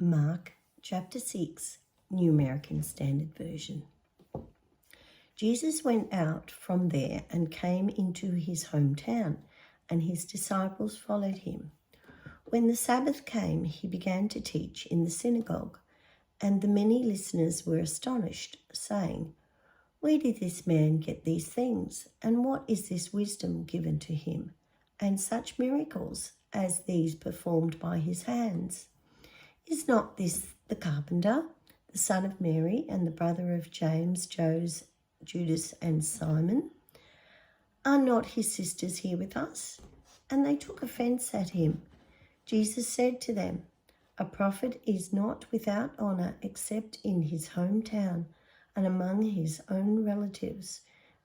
Mark chapter 6, New American Standard Version. Jesus went out from there and came into his hometown, and his disciples followed him. When the Sabbath came, he began to teach in the synagogue, and the many listeners were astonished, saying, "Where did this man get these things? And what is this wisdom given to him? And such miracles as these performed by his hands? Is not this the carpenter, the son of Mary, and the brother of James, Judas, and Simon? Are not his sisters here with us?" And they took offense at him. Jesus said to them, "A prophet is not without honor except in his hometown and among his own relatives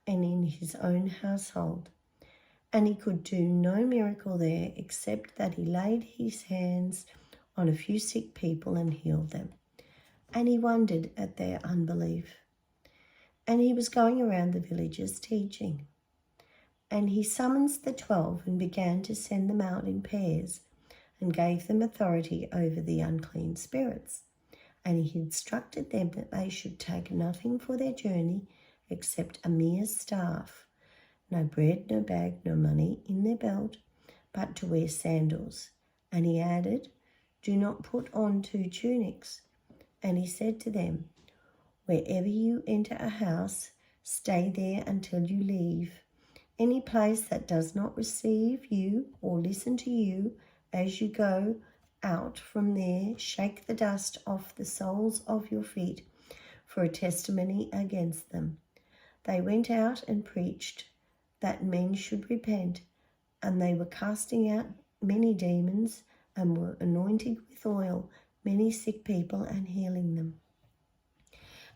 and in his own household." And he could do no miracle there except that he laid his hands on a few sick people and healed them. And he wondered at their unbelief. And he was going around the villages teaching. And he summons the 12 and began to send them out in pairs and gave them authority over the unclean spirits. And he instructed them that they should take nothing for their journey except a mere staff, no bread, no bag, no money in their belt, but to wear sandals. And he added, "Do not put on 2 tunics." And he said to them, "Wherever you enter a house, stay there until you leave. Any place that does not receive you or listen to you as you go out from there, shake the dust off the soles of your feet for a testimony against them." They went out and preached that men should repent, and they were casting out many demons and were anointing with oil many sick people and healing them.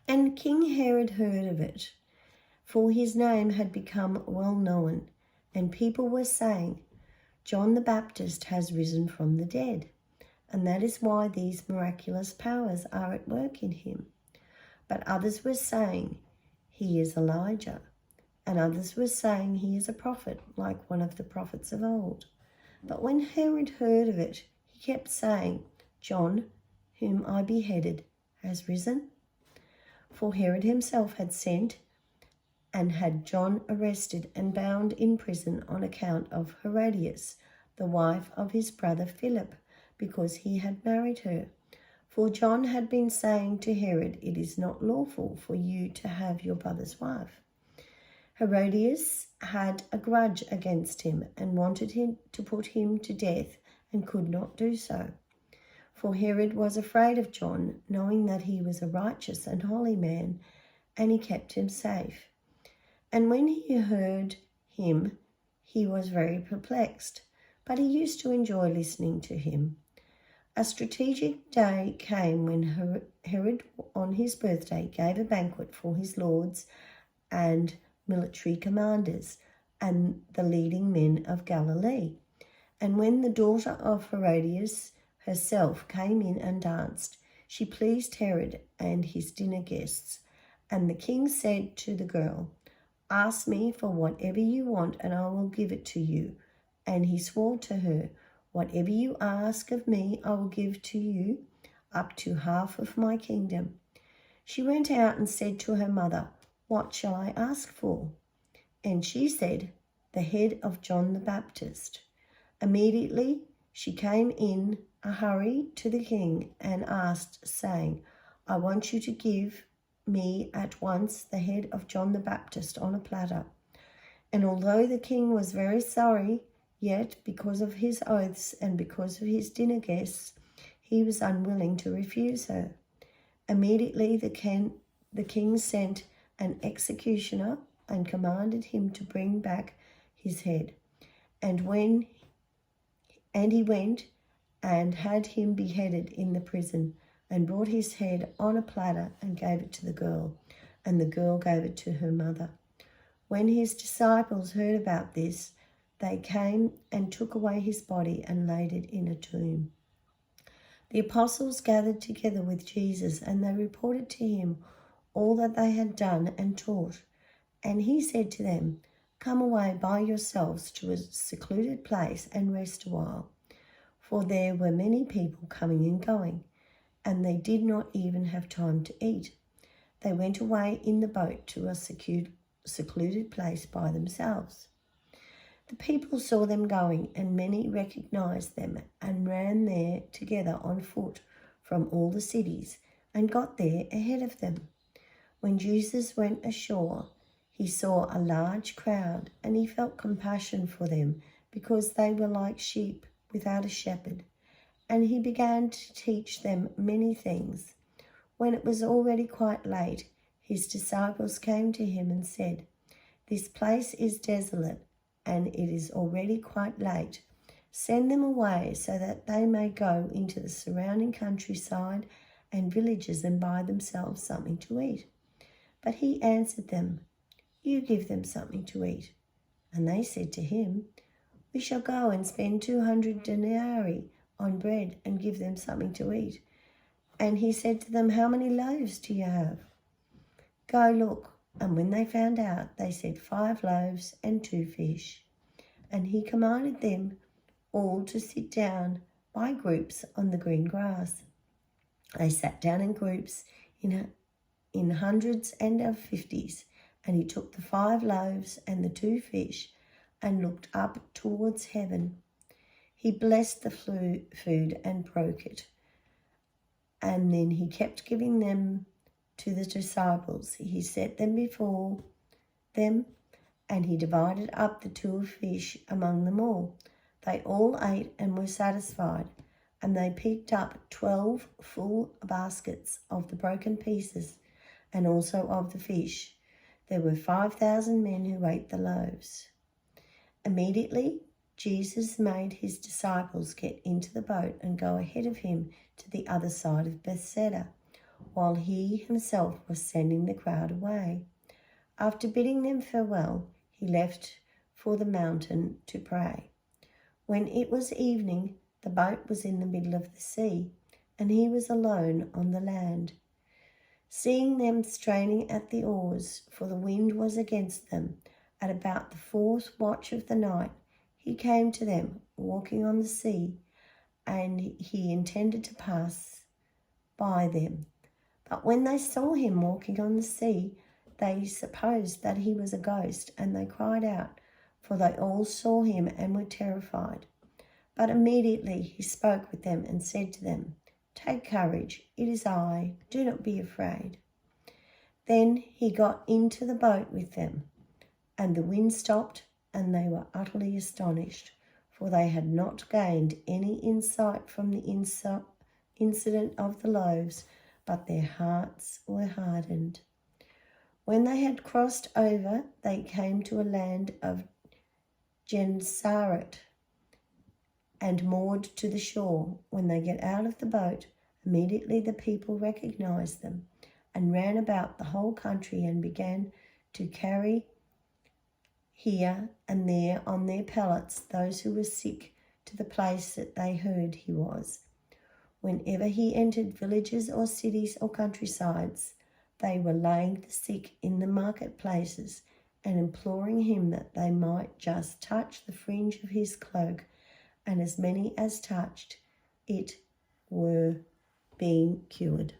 And King Herod heard of it, for his name had become well known, and people were saying, "John the Baptist has risen from the dead, and that is why these miraculous powers are at work in him." But others were saying, "He is Elijah," and others were saying, "He is a prophet, like one of the prophets of old." But when Herod heard of it, he kept saying, "John, whom I beheaded, has risen." For Herod himself had sent and had John arrested and bound in prison on account of Herodias, the wife of his brother Philip, because he had married her. For John had been saying to Herod, "It is not lawful for you to have your brother's wife." Herodias had a grudge against him and wanted him to put him to death and could not do so. For Herod was afraid of John, knowing that he was a righteous and holy man, and he kept him safe. And when he heard him, he was very perplexed, but he used to enjoy listening to him. A strategic day came when Herod, on his birthday, gave a banquet for his lords and military commanders and the leading men of Galilee. And when the daughter of Herodias herself came in and danced, she pleased Herod and his dinner guests. And the king said to the girl, "Ask me for whatever you want, and I will give it to you." And he swore to her, "Whatever you ask of me, I will give to you, up to half of my kingdom." She went out and said to her mother, "What shall I ask for?" And she said, "The head of John the Baptist." Immediately she came in a hurry to the king and asked, saying, "I want you to give me at once the head of John the Baptist on a platter." And although the king was very sorry, yet because of his oaths and because of his dinner guests, he was unwilling to refuse her. Immediately the king sent an executioner and commanded him to bring back his head. And he went and had him beheaded in the prison, and brought his head on a platter and gave it to the girl, and the girl gave it to her mother. When his disciples heard about this, they came and took away his body and laid it in a tomb. The apostles gathered together with Jesus, and they reported to him all that they had done and taught. And he said to them, "Come away by yourselves to a secluded place and rest a while." For there were many people coming and going, and they did not even have time to eat. They went away in the boat to a secluded place by themselves. The people saw them going, and many recognized them and ran there together on foot from all the cities and got there ahead of them. When Jesus went ashore, he saw a large crowd, and he felt compassion for them because they were like sheep without a shepherd. And he began to teach them many things. When it was already quite late, his disciples came to him and said, "This place is desolate, and it is already quite late. Send them away so that they may go into the surrounding countryside and villages and buy themselves something to eat." But he answered them, "You give them something to eat." And they said to him, "We shall go and spend 200 denarii on bread and give them something to eat." And he said to them, "How many loaves do you have?" "Go look." And when they found out, they said, 5 loaves and 2 fish. And he commanded them all to sit down by groups on the green grass. They sat down in groups in hundreds and of 50s, and he took the 5 loaves and the 2 fish and looked up towards heaven. He blessed the food and broke it, and then he kept giving them to the disciples. He set them before them, and he divided up the 2 fish among them all. They all ate and were satisfied, and they picked up 12 full baskets of the broken pieces and also of the fish. There were 5,000 men who ate the loaves. Immediately, Jesus made his disciples get into the boat and go ahead of him to the other side of Bethsaida, while he himself was sending the crowd away. After bidding them farewell, he left for the mountain to pray. When it was evening, the boat was in the middle of the sea, and he was alone on the land. Seeing them straining at the oars, for the wind was against them, at about the 4th watch of the night, he came to them, walking on the sea, and he intended to pass by them. But when they saw him walking on the sea, they supposed that he was a ghost, and they cried out, for they all saw him and were terrified. But immediately he spoke with them and said to them, "Take courage, it is I, do not be afraid." Then he got into the boat with them, and the wind stopped, and they were utterly astonished, for they had not gained any insight from the incident of the loaves, but their hearts were hardened. When they had crossed over, they came to a land of Gennesaret and moored to the shore. When they get out of the boat, immediately the people recognized them and ran about the whole country and began to carry here and there on their pallets those who were sick to the place that they heard he was. Whenever he entered villages or cities or countrysides, they were laying the sick in the marketplaces and imploring him that they might just touch the fringe of his cloak, and as many as touched it were being cured.